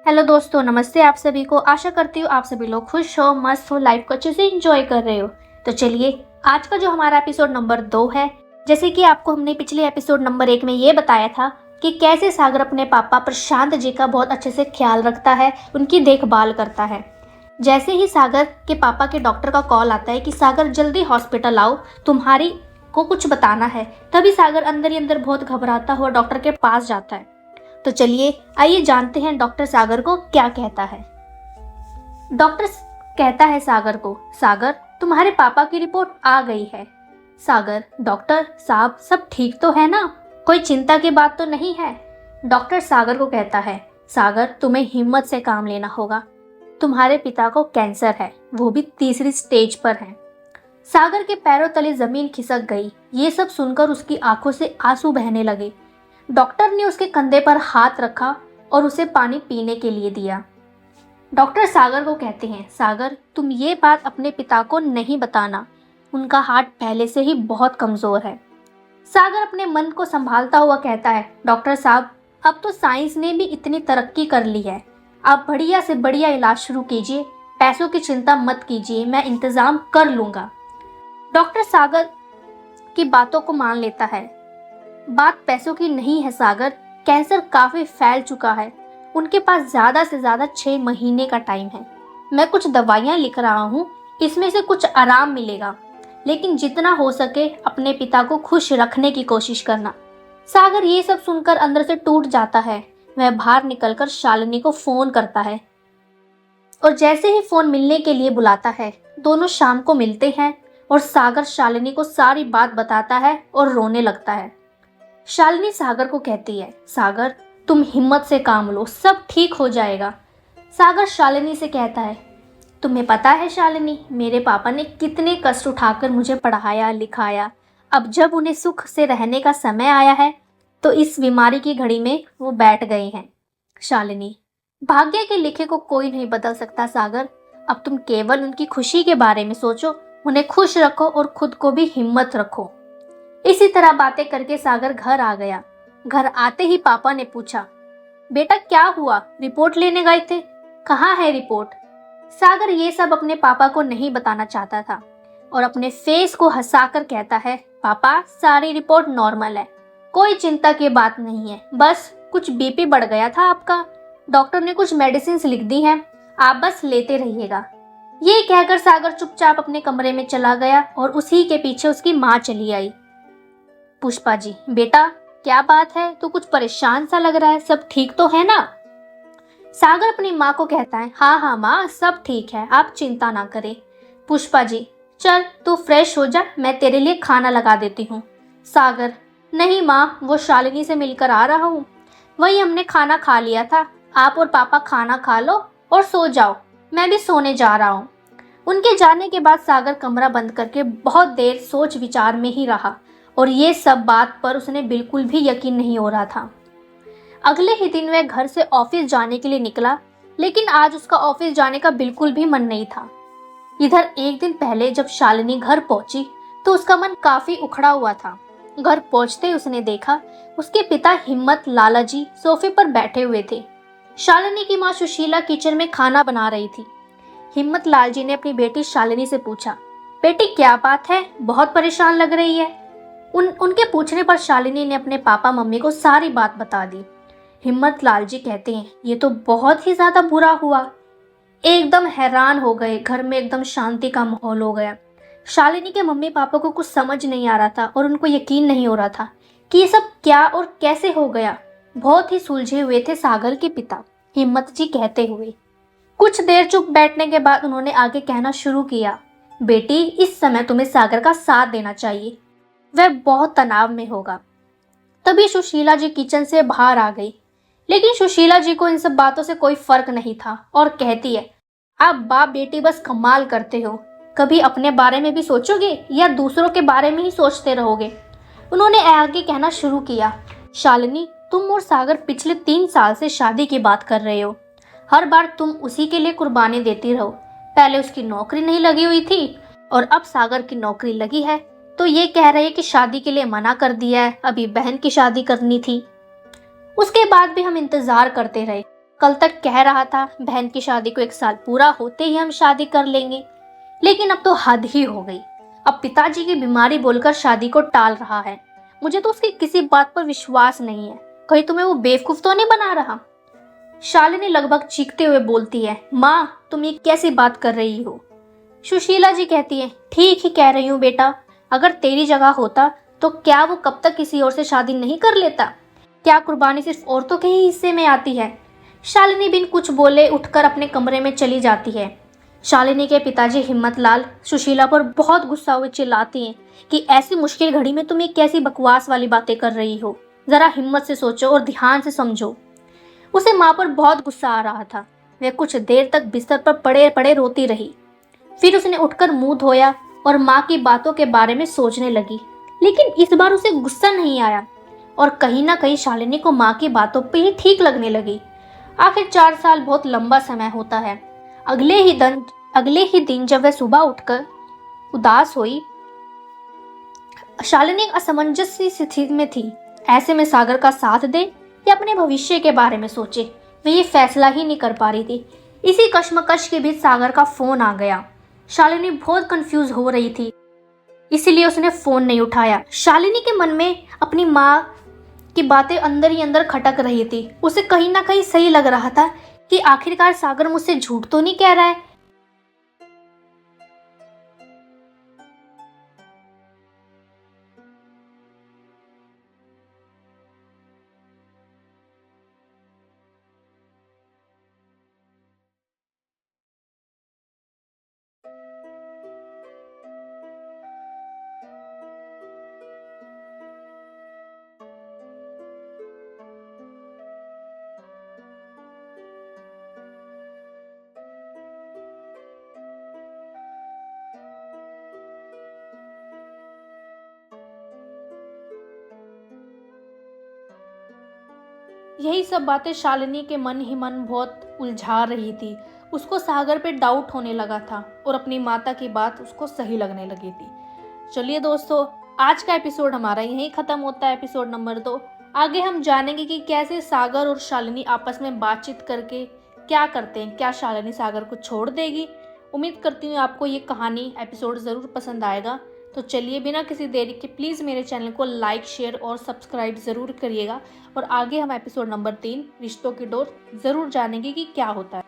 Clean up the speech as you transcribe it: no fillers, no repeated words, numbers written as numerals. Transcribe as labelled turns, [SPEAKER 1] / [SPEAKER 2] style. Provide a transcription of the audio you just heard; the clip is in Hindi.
[SPEAKER 1] हेलो दोस्तों, नमस्ते आप सभी को। आशा करती हूँ आप सभी लोग खुश हो, मस्त हो, लाइफ को अच्छे से एंजॉय कर रहे हो। तो चलिए, आज का जो हमारा एपिसोड नंबर 2 है, जैसे कि आपको हमने पिछले एपिसोड नंबर 1 में ये बताया था कि कैसे सागर अपने पापा प्रशांत जी का बहुत अच्छे से ख्याल रखता है, उनकी देखभाल करता है। जैसे ही सागर के पापा के डॉक्टर का कॉल आता है कि सागर जल्दी हॉस्पिटल आओ, तुम्हारी को कुछ बताना है, तभी सागर अंदर ही अंदर बहुत घबराता हुआ डॉक्टर के पास जाता है। तो चलिए आइए जानते हैं डॉक्टर सागर को क्या कहता है। डॉक्टर कहता है सागर को, सागर तुम्हारे पापा की रिपोर्ट आ गई है। सागर, डॉक्टर साहब सब ठीक तो है ना, कोई चिंता की बात तो नहीं है। डॉक्टर सागर को कहता है, सागर तुम्हें हिम्मत से काम लेना होगा, तुम्हारे पिता को कैंसर है, वो भी 3री स्टेज पर है। सागर के पैरों तले जमीन खिसक गई। ये सब सुनकर उसकी आंखों से आंसू बहने लगे। डॉक्टर ने उसके कंधे पर हाथ रखा और उसे पानी पीने के लिए दिया। डॉक्टर सागर को कहते हैं, सागर तुम ये बात अपने पिता को नहीं बताना, उनका हार्ट पहले से ही बहुत कमजोर है। सागर अपने मन को संभालता हुआ कहता है, डॉक्टर साहब अब तो साइंस ने भी इतनी तरक्की कर ली है, आप बढ़िया से बढ़िया इलाज शुरू कीजिए, पैसों की चिंता मत कीजिए, मैं इंतजाम कर लूंगा। डॉक्टर सागर की बातों को मान लेता है। बात पैसों की नहीं है सागर, कैंसर काफी फैल चुका है, उनके पास ज्यादा से ज्यादा 6 महीने का टाइम है। मैं कुछ दवाइयाँ लिख रहा हूँ, इसमें से कुछ आराम मिलेगा, लेकिन जितना हो सके अपने पिता को खुश रखने की कोशिश करना। सागर ये सब सुनकर अंदर से टूट जाता है। वह बाहर निकलकर शालिनी को फोन करता है और जैसे ही फोन मिलने के लिए बुलाता है, दोनों शाम को मिलते हैं और सागर शालिनी को सारी बात बताता है और रोने लगता है। शालिनी सागर को कहती है, सागर तुम हिम्मत से काम लो, सब ठीक हो जाएगा। सागर शालिनी से कहता है, तुम्हें पता है शालिनी, मेरे पापा ने कितने कष्ट उठाकर मुझे पढ़ाया लिखाया, अब जब उन्हें सुख से रहने का समय आया है तो इस बीमारी की घड़ी में वो बैठ गए हैं। शालिनी, भाग्य के लिखे को कोई नहीं बदल सकता सागर, अब तुम केवल उनकी खुशी के बारे में सोचो, उन्हें खुश रखो और खुद को भी हिम्मत रखो। इसी तरह बातें करके सागर घर आ गया। घर आते ही पापा ने पूछा, बेटा क्या हुआ, रिपोर्ट लेने गए थे, कहाँ है रिपोर्ट? सागर ये सब अपने पापा को नहीं बताना चाहता था और अपने फेस को हंसाकर कहता है, पापा सारी रिपोर्ट नॉर्मल है, कोई चिंता की बात नहीं है, बस कुछ बीपी बढ़ गया था आपका, डॉक्टर ने कुछ मेडिसिन लिख दी हैं, आप बस लेते रहिएगा। ये कहकर सागर चुपचाप अपने कमरे में चला गया और उसी के पीछे उसकी माँ चली आई। पुष्पा जी, बेटा क्या बात है, तू कुछ परेशान सा लग रहा है, सब ठीक तो है ना? सागर अपनी माँ को कहता है, हाँ हाँ माँ सब ठीक है, आप चिंता ना करें। पुष्पा जी, चल तू फ्रेश हो जा, मैं तेरे लिए खाना लगा देती हूँ। सागर, नहीं माँ, वो शालिनी से मिलकर आ रहा हूँ, वही हमने खाना खा लिया था, आप और पापा खाना खा लो और सो जाओ, मैं भी सोने जा रहा हूँ। उनके जाने के बाद सागर कमरा बंद करके बहुत देर सोच विचार में ही रहा और ये सब बात पर उसने बिल्कुल भी यकीन नहीं हो रहा था। अगले ही दिन वह घर से ऑफिस जाने के लिए निकला, लेकिन आज उसका ऑफिस जाने का बिल्कुल भी मन नहीं था। इधर एक दिन पहले जब शालिनी घर पहुंची तो उसका मन काफी उखड़ा हुआ था। घर पहुंचते ही उसने देखा उसके पिता हिम्मत लाला जी सोफे पर बैठे हुए थे। शालिनी की माँ सुशीला किचन में खाना बना रही थी। हिम्मत लाल जी ने अपनी बेटी शालिनी से पूछा, बेटी क्या बात है, बहुत परेशान लग रही है। उनके पूछने पर शालिनी ने अपने पापा मम्मी को सारी बात बता दी। हिम्मत लाल जी कहते हैं, ये तो बहुत ही ज्यादा बुरा हुआ, एकदम हैरान हो गए, घर में एकदम शांति का माहौल हो गया। शालिनी के मम्मी पापा को कुछ समझ नहीं आ रहा था और उनको यकीन नहीं हो रहा था कि ये सब क्या और कैसे हो गया। बहुत ही सुलझे हुए थे सागर के पिता, हिम्मत जी कहते हुए। कुछ देर चुप बैठने के बाद उन्होंने आगे कहना शुरू किया, बेटी इस समय तुम्हें सागर का साथ देना चाहिए, वह बहुत तनाव में होगा। तभी सुशीला जी किचन से बाहर आ गई, लेकिन सुशीला जी को इन सब बातों से कोई फर्क नहीं था और कहती है, आप बाप बेटी बस कमाल करते हो, कभी अपने बारे में भी सोचोगे या दूसरों के बारे में ही सोचते रहोगे। उन्होंने आगे कहना शुरू किया, शालिनी तुम और सागर पिछले 3 साल से शादी की बात कर रहे हो, हर बार तुम उसी के लिए कुर्बानी देती रहो, पहले उसकी नौकरी नहीं लगी हुई थी और अब सागर की नौकरी लगी है तो ये कह रहे कि शादी के लिए मना कर दिया है, अभी बहन की शादी करनी थी। उसके बाद भी हम इंतजार करते रहे, कल तक कह रहा था बहन की शादी को 1 साल पूरा होते ही हम शादी कर लेंगे, लेकिन अब तो हद ही हो गई। अब पिताजी की बीमारी बोलकर शादी को टाल रहा है। मुझे तो उसकी किसी बात पर विश्वास नहीं है। कहीं तुम्हें वो बेवकूफ तो नहीं बना रहा? शालिनी लगभग चीखते हुए बोलती है, माँ तुम ये कैसी बात कर रही हो? सुशीला जी कहती है, ठीक ही कह रही हूँ बेटा, अगर तेरी जगह होता तो क्या वो कब तक किसी और से शादी नहीं कर लेता? क्या कुर्बानी सिर्फ औरतों के ही हिस्से में आती है? शालिनी बिन कुछ बोले उठकर अपने कमरे में चली जाती है। शालिनी के पिताजी हिम्मतलाल सुशीला पर बहुत गुस्सा हुए चिल्लाती हैं कि ऐसी मुश्किल घड़ी में तुम ये कैसी बकवास वाली बातें कर रही हो, जरा हिम्मत से सोचो और ध्यान से समझो। उसे माँ पर बहुत गुस्सा आ रहा था। वह कुछ देर तक बिस्तर पर पड़े पड़े रोती रही। फिर उसने उठकर मुंह धोया और माँ की बातों के बारे में सोचने लगी, लेकिन इस बार उसे गुस्सा नहीं आया और कहीं ना कहीं शालिनी को माँ की बातों पर ही ठीक लगने लगी। आखिर 4 साल बहुत लंबा समय होता है। अगले ही दिन जब वह सुबह उठकर उदास हुई, शालिनी एक असमंजस सी स्थिति में थी। ऐसे में सागर का साथ दे या अपने भविष्य के बारे में सोचे, वह ये फैसला ही नहीं कर पा रही थी। इसी कश्मकश के बीच सागर का फोन आ गया। शालिनी बहुत कंफ्यूज हो रही थी, इसलिए उसने फोन नहीं उठाया। शालिनी के मन में अपनी माँ की बातें अंदर ही अंदर खटक रही थी। उसे कहीं ना कहीं सही लग रहा था कि आखिरकार सागर मुझसे झूठ तो नहीं कह रहा है। यही सब बातें शालिनी के मन ही मन बहुत उलझा रही थी। उसको सागर पे डाउट होने लगा था और अपनी माता की बात उसको सही लगने लगी थी। चलिए दोस्तों, आज का एपिसोड हमारा यहीं खत्म होता है, एपिसोड नंबर 2। आगे हम जानेंगे कि कैसे सागर और शालिनी आपस में बातचीत करके क्या करते हैं। क्या शालिनी सागर को छोड़ देगी? उम्मीद करती हूँ आपको ये कहानी एपिसोड ज़रूर पसंद आएगा। तो चलिए बिना किसी देरी के प्लीज़ मेरे चैनल को लाइक, शेयर और सब्सक्राइब ज़रूर करिएगा। और आगे हम एपिसोड नंबर 3 रिश्तों की डोर ज़रूर जानेंगे कि क्या होता है।